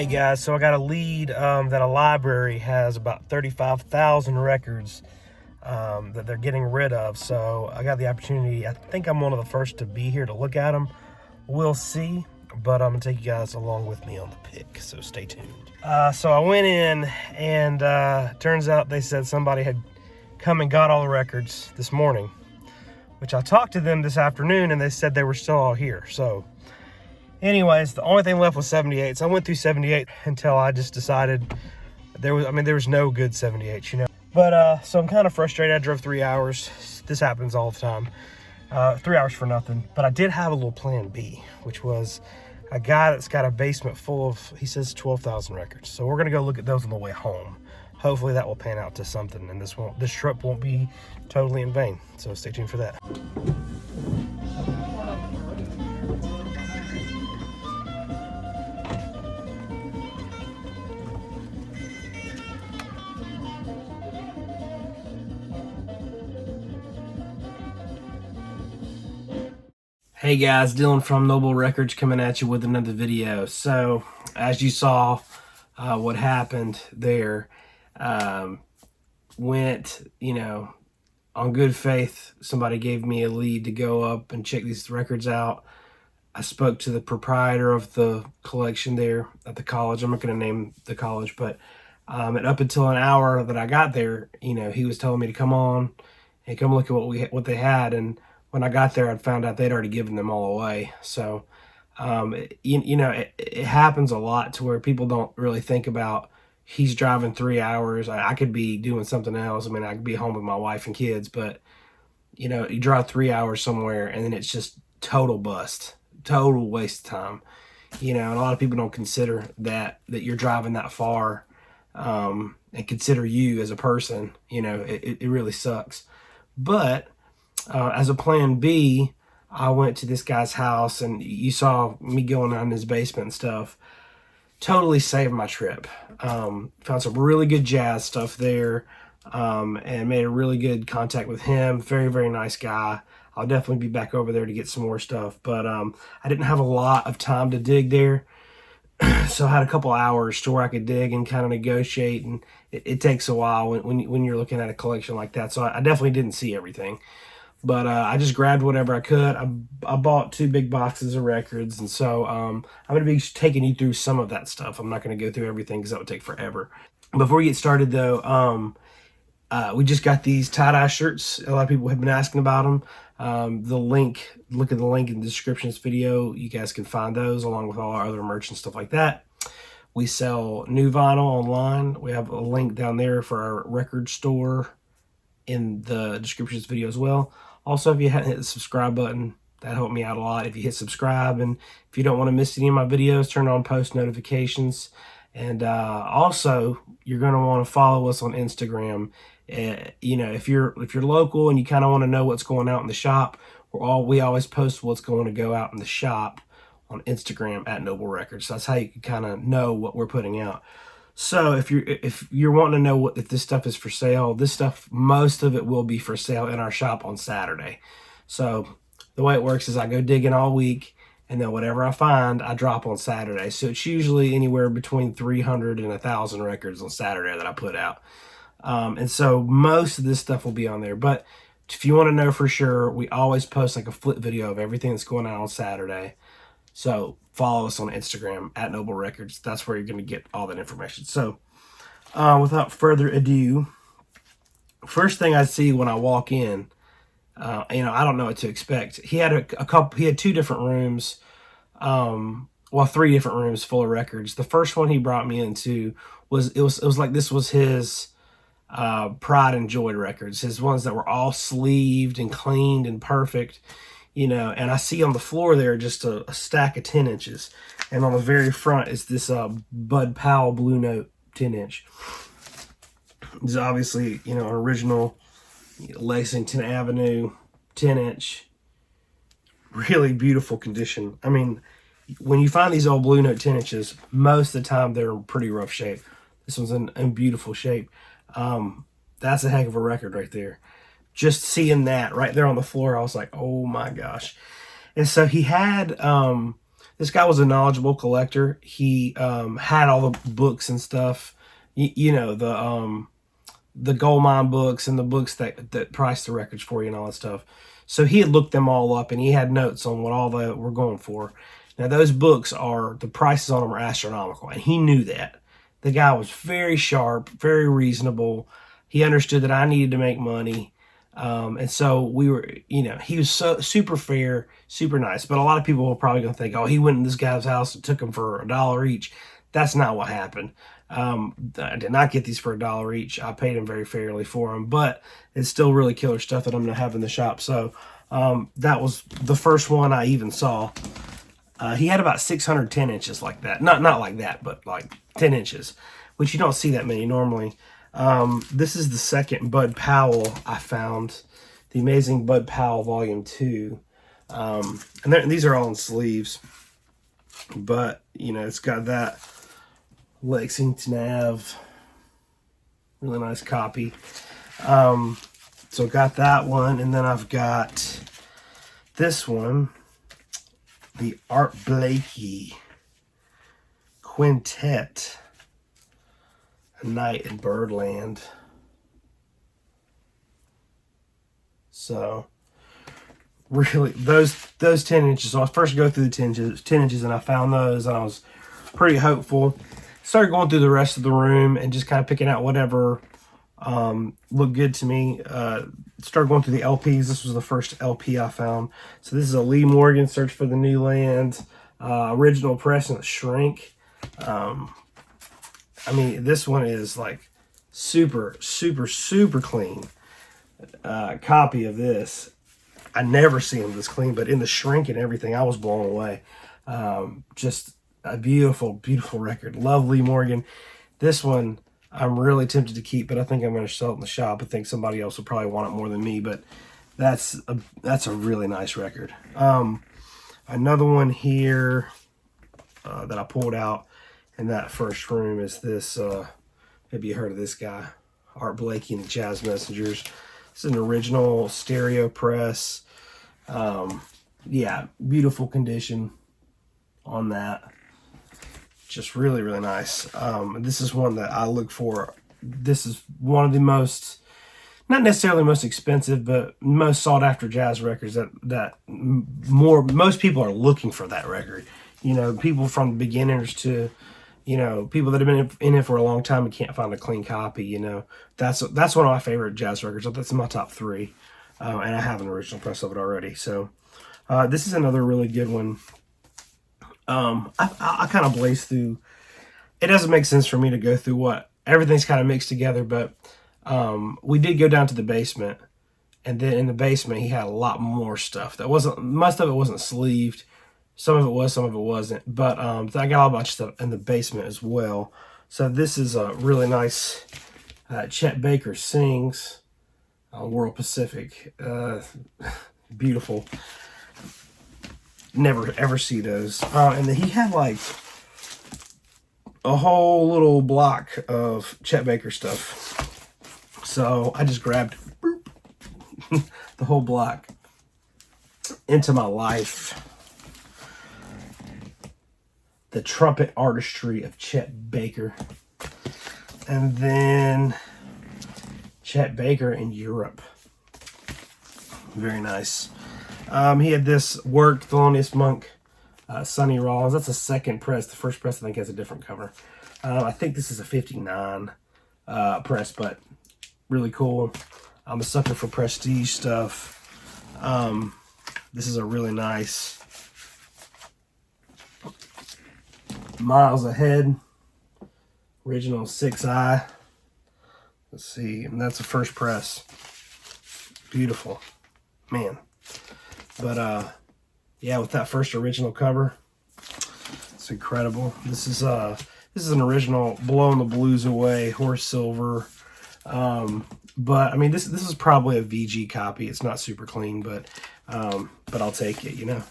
Hey guys, so I got a lead that a library has about 35,000 records that they're getting rid of. So I got the opportunity. I think I'm one of the first to be here to look at them. We'll see, but I'm gonna take you guys along with me on the pick, so stay tuned. So I went in, and turns out they said somebody had come and got all the records this morning, which I talked to them this afternoon, and they said they were still all here. So anyways, the only thing left was 78. So I went through 78 until I just decided there was no good 78, you know. But so I'm kind of frustrated. I drove 3 hours. This happens all the time. 3 hours for nothing. But I did have a little plan B, which was a guy that's got a basement full of, he says, 12,000 records. So we're gonna go look at those on the way home. Hopefully that will pan out to something, and this trip won't be totally in vain. So stay tuned for that. Hey guys, Dylan from Noble Records coming at you with another video. So, as you saw, what happened there, went, on good faith. Somebody gave me a lead to go up and check these records out. I spoke to the proprietor of the collection there at the college. I'm not going to name the college, but and up until an hour that I got there, he was telling me to come on and come look at what they had. And when I got there, I'd found out they'd already given them all away. So, it happens a lot to where people don't really think about, he's driving 3 hours. I could be doing something else. I mean, I could be home with my wife and kids, but, you drive 3 hours somewhere and then it's just total bust, total waste of time. And a lot of people don't consider that you're driving that far and consider you as a person. It really sucks. But as a plan B, I went to this guy's house, and you saw me going out in his basement and stuff. Totally saved my trip. Found some really good jazz stuff there, and made a really good contact with him. Very, very nice guy. I'll definitely be back over there to get some more stuff, but I didn't have a lot of time to dig there. So I had a couple hours to where I could dig and kind of negotiate, and it takes a while when you're looking at a collection like that. So I definitely didn't see everything. But I just grabbed whatever I could. I bought 2 big boxes of records, and so I'm going to be taking you through some of that stuff. I'm not going to go through everything because that would take forever. Before we get started, though, we just got these tie-dye shirts. A lot of people have been asking about them. Look at the link in the description of this video. You guys can find those along with all our other merch and stuff like that. We sell new vinyl online. We have a link down there for our record store in the description of this video as well. Also, if you hadn't hit the subscribe button, that helped me out a lot. If you hit subscribe, and if you don't want to miss any of my videos, turn on post notifications. And also, you're going to want to follow us on Instagram. If you're local and you kind of want to know what's going out in the shop, we always post what's going to go out in the shop on Instagram at Noble Records. So that's how you can kind of know what we're putting out. So if you're wanting to know if this stuff is for sale, this stuff, most of it will be for sale in our shop on Saturday. So the way it works is I go digging all week, and then whatever I find, I drop on Saturday. So it's usually anywhere between 300 and 1,000 records on Saturday that I put out. And so most of this stuff will be on there. But if you want to know for sure, we always post like a flip video of everything that's going on Saturday. So follow us on Instagram at Noble Records. That's where you're going to get all that information. So without further ado, first thing I see when I walk in, I don't know what to expect. He had he had 2 different rooms, 3 different rooms full of records. The first one he brought me into was like this was his pride and joy records, his ones that were all sleeved and cleaned and perfect. And I see on the floor there just a stack of 10 inches. And on the very front is this Bud Powell Blue Note 10-inch. This is obviously, an original Lexington Avenue 10-inch. Really beautiful condition. I mean, when you find these old Blue Note 10 inches, most of the time they're in pretty rough shape. This one's in beautiful shape. That's a heck of a record right there. Just seeing that right there on the floor, I was like, oh my gosh. And so he had This guy was a knowledgeable collector. He had all the books and stuff, you know, the gold mine books and the books that price the records for you and all that stuff. So he had looked them all up, and he had notes on what all they were going for. Now those books the prices on them are astronomical, and he knew that. The guy was very sharp, very reasonable. He understood that I needed to make money. And so we were, you know, he was so super fair, super nice. But a lot of people were probably going to think, oh, he went in this guy's house and took them for $1 each. That's not what happened. I did not get these for $1 each. I paid him very fairly for them, but it's still really killer stuff that I'm going to have in the shop. So that was the first one I even saw. He had about 610 inches like that. Not like that, but like 10 inches, which you don't see that many normally. This is the second Bud Powell I found, the Amazing Bud Powell Volume 2. And these are all in sleeves, but, you know, it's got that Lexington Ave, really nice copy. So got that one, and then I've got this one, the Art Blakey Quintet, A Night in Birdland. So really, those 10 inches. So I was first go through the 10 inches, and I found those, and I was pretty hopeful. Started going through the rest of the room and just kind of picking out whatever looked good to me. Started going through the LPs. This was the first LP I found. So this is a Lee Morgan, Search for the New Land, original press and a shrink. I mean, this one is like super, super, super clean copy of this. I never see them this clean, but in the shrink and everything, I was blown away. Just a beautiful, beautiful record. Love Lee Morgan. This one I'm really tempted to keep, but I think I'm going to sell it in the shop. I think somebody else will probably want it more than me, but that's a really nice record. Another one here that I pulled out in that first room is this, maybe you heard of this guy, Art Blakey and the Jazz Messengers. This is an original stereo press. Yeah, beautiful condition on that. Just really, really nice. This is one that I look for. This is one of the most, not necessarily most expensive, but most sought after jazz records that most people are looking for that record. You know, people from beginners to, you know, people that have been in it for a long time and can't find a clean copy. You know, that's one of my favorite jazz records. That's in my top 3, and I have an original press of it already. So this is another really good one. I kind of blaze through. It doesn't make sense for me to go through everything's kind of mixed together, but we did go down to the basement, and then in the basement he had a lot more stuff that wasn't, most of it wasn't sleeved. Some of it was, some of it wasn't, but I got a bunch of stuff in the basement as well. So this is a really nice Chet Baker Sings World Pacific. Beautiful. Never ever see those. And then he had like a whole little block of Chet Baker stuff. So I just grabbed the whole block. Into My Life. The Trumpet Artistry of Chet Baker. And then Chet Baker in Europe. Very nice. He had this work, Thelonious Monk, Sonny Rollins. That's a second press. The first press, I think, has a different cover. I think this is a 59 press, but really cool. I'm a sucker for prestige stuff. This is a really nice Miles Ahead, original 6i. Let's see, and that's the first press. Beautiful, man. But yeah, with that first original cover, it's incredible. This is an original Blowing the Blues Away, Horace Silver. But I mean, this is probably a VG copy. It's not super clean, but I'll take it. You know,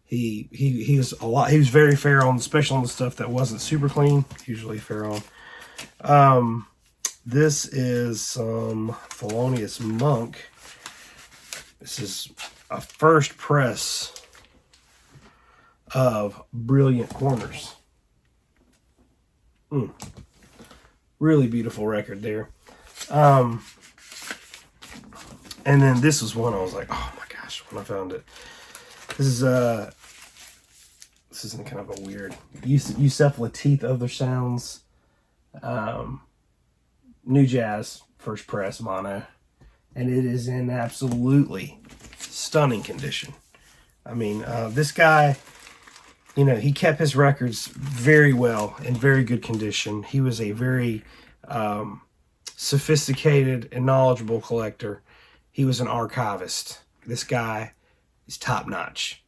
he was very fair on, especially on the stuff that wasn't super clean. Usually fair on. This is some Thelonious Monk. This is a first press of brilliant corners. Really beautiful record there. And then this was one I was like, oh my gosh, when I found it. This is in kind of a weird Eucephala Teeth, Other Sounds, New Jazz, first press mono, and it is in absolutely stunning condition. I mean, this guy, you know, he kept his records very well, in very good condition. He was a very sophisticated and knowledgeable collector. He was an archivist. This guy is top-notch.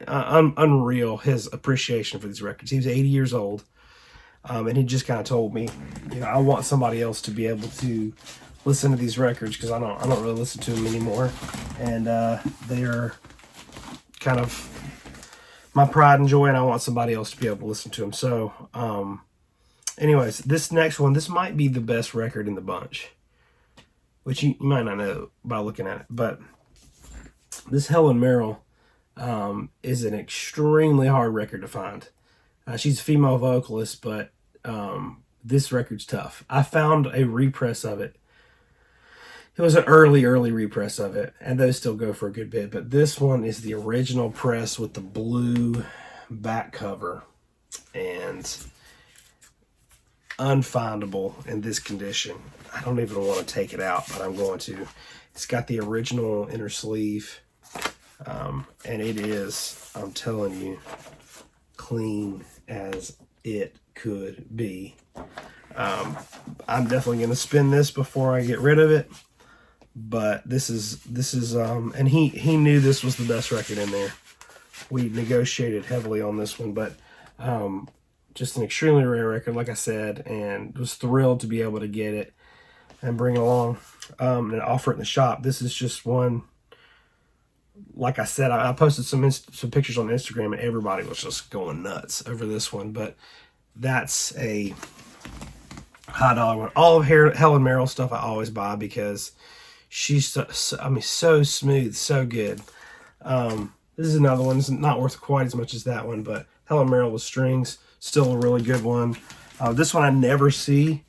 Unreal, his appreciation for these records. He was 80 years old, and he just kind of told me, you know, I want somebody else to be able to listen to these records, because I don't really listen to them anymore, and they are kind of my pride and joy, and I want somebody else to be able to listen to them. So anyways, this next one, this might be the best record in the bunch, which you might not know by looking at it, but this Helen Merrill is an extremely hard record to find. She's a female vocalist, but this record's tough. I found a repress of it. It was an early repress of it, and those still go for a good bit, but this one is the original press with the blue back cover, and unfindable in this condition. I don't even want to take it out, but I'm going to. It's got the original inner sleeve, and it is, I'm telling you, clean as it could be. I'm definitely going to spin this before I get rid of it, but this is and he knew this was the best record in there. We negotiated heavily on this one, but just an extremely rare record, like I said, and was thrilled to be able to get it and bring it along and offer it in the shop. This is just one, like I said, I posted some pictures on Instagram, and everybody was just going nuts over this one, but that's a high dollar one. All of Helen Merrill stuff I always buy, because she's so smooth, so good. This is another one. It's not worth quite as much as that one, but Helen Merrill with strings, still a really good one. This one I never see.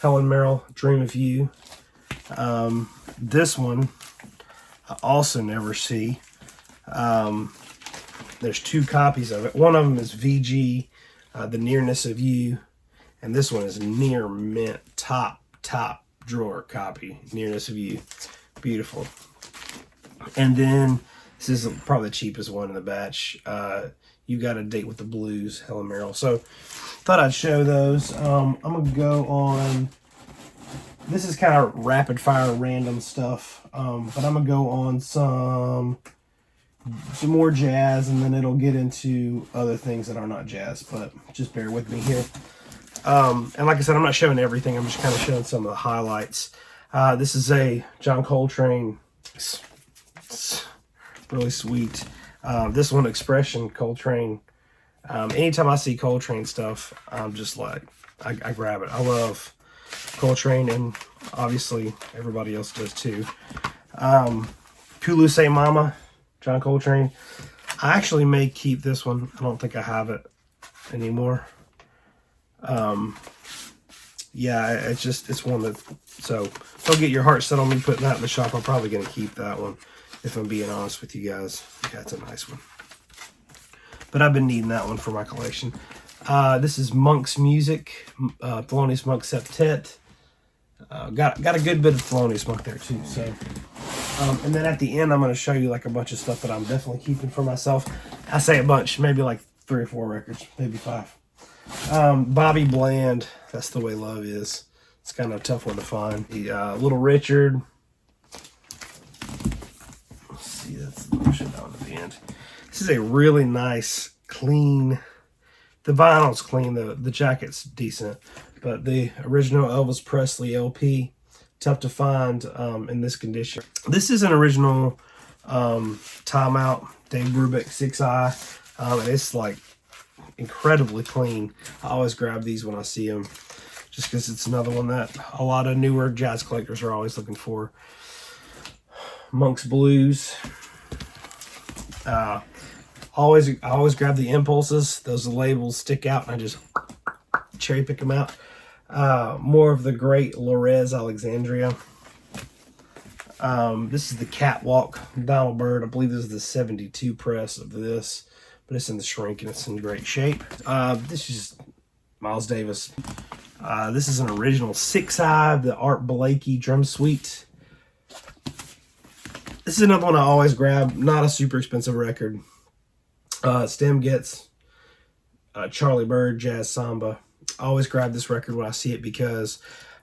Helen Merrill, Dream of You. This one I also never see. There's two copies of it. One of them is VG, The Nearness of You, and this one is near mint, top drawer copy, Nearness of You. Beautiful. And then this is probably the cheapest one in the batch. You Got a Date with the Blues, Helen Merrill. So thought I'd show those. I'm gonna go on. This is kind of rapid fire random stuff, but I'm gonna go on some more jazz, and then it'll get into other things that are not jazz, but just bear with me here. And like I said, I'm not showing everything. I'm just kind of showing some of the highlights. This is a John Coltrane. It's really sweet. This one, Expression, Coltrane. Anytime I see Coltrane stuff, I'm just like, I grab it. I love Coltrane, and obviously everybody else does too. Kulu Say Mama, John Coltrane. I actually may keep this one. I don't think I have it anymore. Yeah, it's one that, so don't get your heart set on me putting that in the shop. I'm probably going to keep that one, if I'm being honest with you guys. Yeah, it's a nice one. But I've been needing that one for my collection. This is Monk's Music, Thelonious Monk Septet. Got a good bit of Thelonious Monk there too. So, and then at the end, I'm going to show you like a bunch of stuff that I'm definitely keeping for myself. I say a bunch, maybe like 3 or 4 records, maybe 5. Bobby Bland, That's the Way Love Is. It's kind of a tough one to find. Little Richard. Let's see, I'll show that one at the end. This is a really nice, clean. The vinyl's clean, the jacket's decent, but the original Elvis Presley LP, tough to find in this condition. This is an original Time Out, Dave Brubeck 6i, and it's like incredibly clean. I always grab these when I see them, just because it's another one that a lot of newer jazz collectors are always looking for. Monk's Blues. I always grab the impulses. Those labels stick out, and I just cherry pick them out. More of the great Lorez Alexandria. This is the Catwalk Donald Byrd. I believe this is the 72 press of this, but it's in the shrink and it's in great shape. This is Miles Davis. This is an original 6-eye, the Art Blakey drum suite. This is another one I always grab. Not a super expensive record. Stem Gets Charlie Byrd Jazz Samba. I always grab this record when I see it because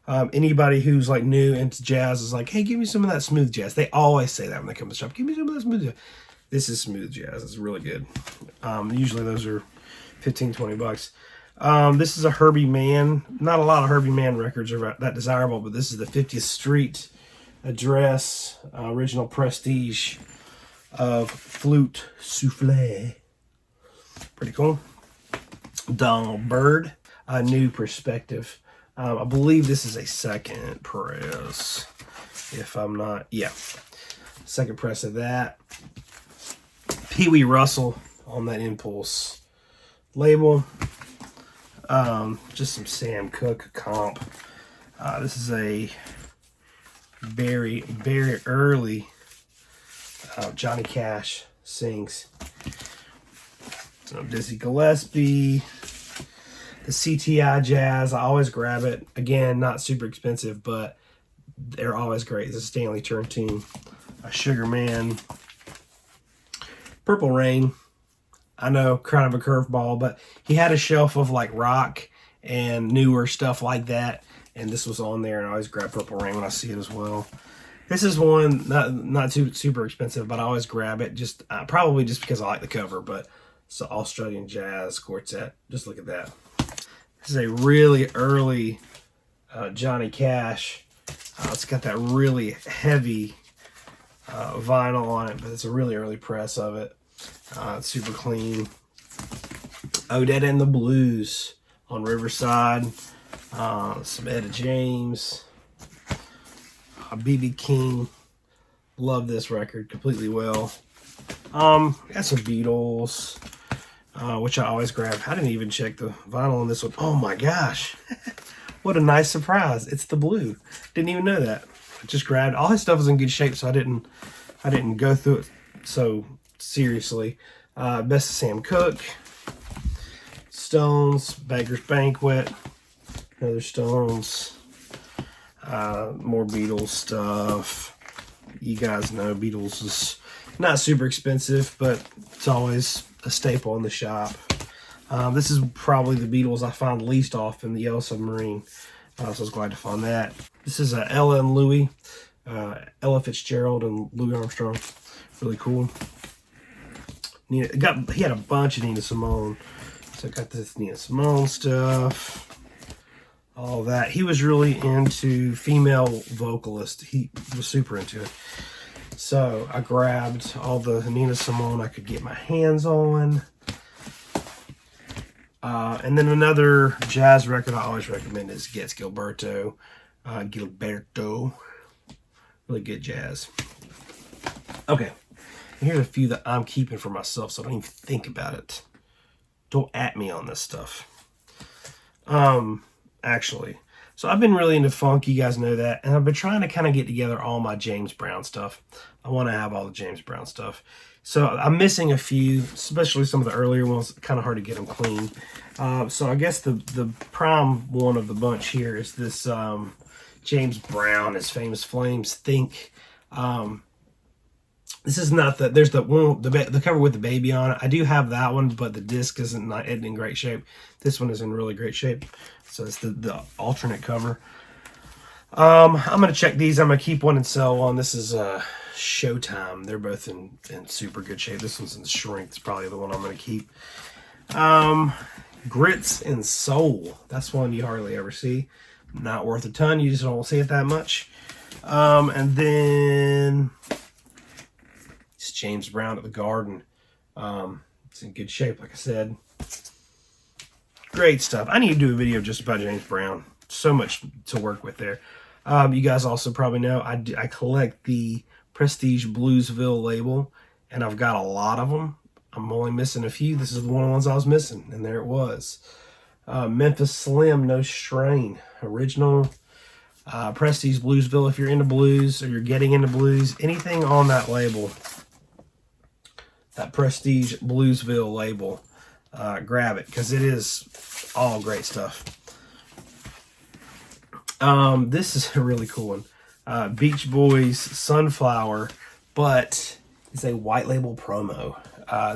anybody who's like new into jazz is like, hey, give me some of that smooth jazz. They always say that when they come to the shop. Give me some of that smooth jazz. This is smooth jazz. It's really good. Usually those are 15, 20 bucks. This is a Herbie Mann. Not a lot of Herbie Mann records are that desirable, but this is the 50th Street Address original prestige of Flute Souffle. Pretty cool. Donald Byrd, A New Perspective. I believe this is a second press. If I'm not, yeah. Second press of that. Pee Wee Russell on that Impulse label. Just some Sam Cooke comp. This is a very, very early Johnny Cash sings. So Dizzy Gillespie, the CTI Jazz. I always grab it. Again, not super expensive, but they're always great. It's a Stanley Turntine, a Sugar Man, Purple Rain. I know, kind of a curveball, but he had a shelf of like rock and newer stuff like that, and this was on there, and I always grab Purple Rain when I see it as well. This is one not too super expensive, but I always grab it just probably just because I like the cover. But it's the Australian Jazz Quartet. Just look at that. This is a really early Johnny Cash. It's got that really heavy vinyl on it, but it's a really early press of it. It's super clean. Odette and the Blues on Riverside. Some Etta James. B.B. King. Love this record completely well. Got some Beatles, which I always grab. I didn't even check the vinyl on this one. Oh my gosh. What a nice surprise. It's the blue. Didn't even know that. I just grabbed. All his stuff was in good shape, so I didn't go through it so seriously. Best of Sam Cooke. Stones. Beggar's Banquet. Another Stones. More Beatles stuff. You guys know Beatles is not super expensive, but it's always a staple in the shop. This is probably the Beatles I find least often, the Yellow Submarine. So I was glad to find that. This is Ella and Louie. Ella Fitzgerald and Louis Armstrong. Really cool. He had a bunch of Nina Simone. So I got this Nina Simone stuff. All that. He was really into female vocalists. He was super into it. So I grabbed all the Nina Simone I could get my hands on. And then another jazz record I always recommend is Gets Gilberto. Gilberto. Really good jazz. Okay. And here's a few that I'm keeping for myself, so I don't even think about it. Don't at me on this stuff. Actually. So I've been really into funk, you guys know that, and I've been trying to kind of get together all my James Brown stuff. I want to have all the James Brown stuff. So I'm missing a few, especially some of the earlier ones. Kind of hard to get them clean. So I guess the prime one of the bunch here is this James Brown, his Famous Flames Think. This is not the, there's the one, the cover with the baby on it. I do have that one, but the disc isn't in great shape. This one is in really great shape. So it's the alternate cover. I'm going to check these. I'm going to keep one and sell one. This is Showtime. They're both in super good shape. This one's in shrink. It's probably the one I'm going to keep. Grits and Soul. That's one you hardly ever see. Not worth a ton. You just don't see it that much. And then it's James Brown at the Garden. It's in good shape, like I said. Great stuff. I need to do a video just about James Brown. So much to work with there. You guys also probably know I collect the Prestige Bluesville label, and I've got a lot of them. I'm only missing a few. This is one of the ones I was missing, and there it was. Memphis Slim, No Strain, original. Prestige Bluesville, if you're into blues or you're getting into blues, anything on that label, that Prestige Bluesville label, grab it, because it is all great stuff. This is a really cool one. Beach Boys Sunflower, but it's a white label promo.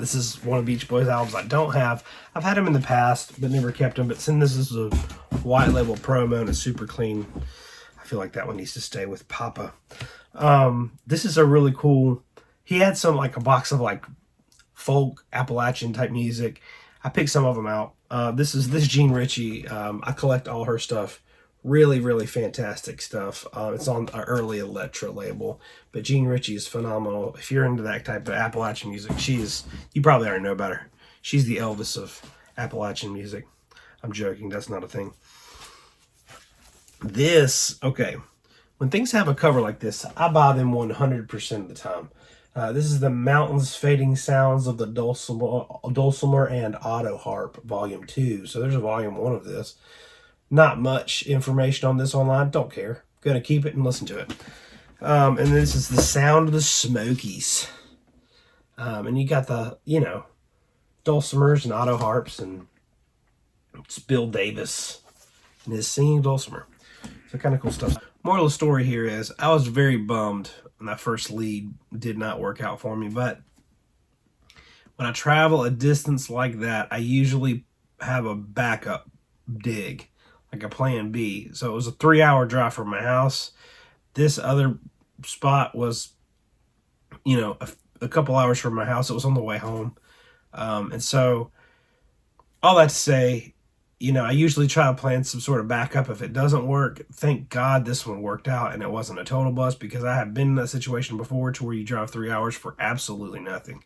This is one of Beach Boys albums I don't have. I've had them in the past, but never kept them. But since this is a white label promo and it's super clean, I feel like that one needs to stay with Papa. This is a really cool. He had some, like, a box of like folk Appalachian type music. I picked some of them out. This Jean Ritchie. I collect all her stuff. Really, really fantastic stuff. It's on an early Electra label, but Jean Ritchie is phenomenal. If you're into that type of Appalachian music, you probably already know about her. She's the Elvis of Appalachian music. I'm joking, that's not a thing. Okay, when things have a cover like this, I buy them 100% of the time. This is the Mountains Fading Sounds of the Dulcimer and Auto Harp, Volume 2. So there's a Volume 1 of this. Not much information on this online. Don't care. Gonna keep it and listen to it. And this is the Sound of the Smokies. And you got the, dulcimers and auto harps, and it's Bill Davis and his singing dulcimer. So kind of cool stuff. Moral of the story here is I was very bummed when that first lead did not work out for me, but when I travel a distance like that, I usually have a backup dig, like a plan B. So it was a 3-hour drive from my house. This other spot was, a couple hours from my house. It was on the way home. And so all that to say, I usually try to plan some sort of backup. If it doesn't work, thank God this one worked out and it wasn't a total bust, because I have been in that situation before to where you drive 3 hours for absolutely nothing.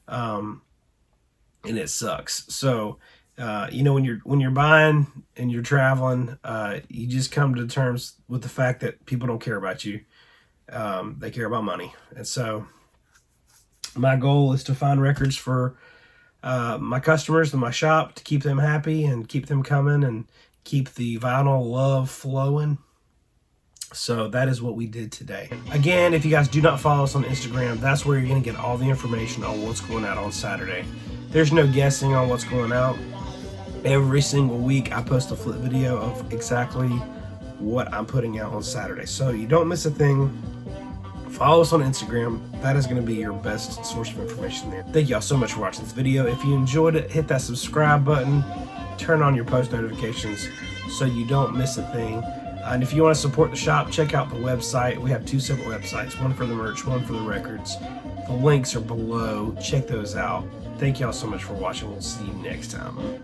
And it sucks. So, when you're buying and you're traveling, you just come to terms with the fact that people don't care about you. They care about money. And so my goal is to find records for my customers in my shop, to keep them happy and keep them coming and keep the vinyl love flowing. So that is what we did today. Again, if you guys do not follow us on Instagram, that's where you're going to get all the information on what's going out on Saturday. There's no guessing on what's going out. Every single week I post a flip video of exactly what I'm putting out on Saturday. So you don't miss a thing. Follow us on Instagram. That is going to be your best source of information there. Thank y'all so much for watching this video. If you enjoyed it, hit that subscribe button. Turn on your post notifications so you don't miss a thing. And if you want to support the shop, check out the website. We have 2 separate websites, one for the merch, one for the records. The links are below. Check those out. Thank y'all so much for watching. We'll see you next time.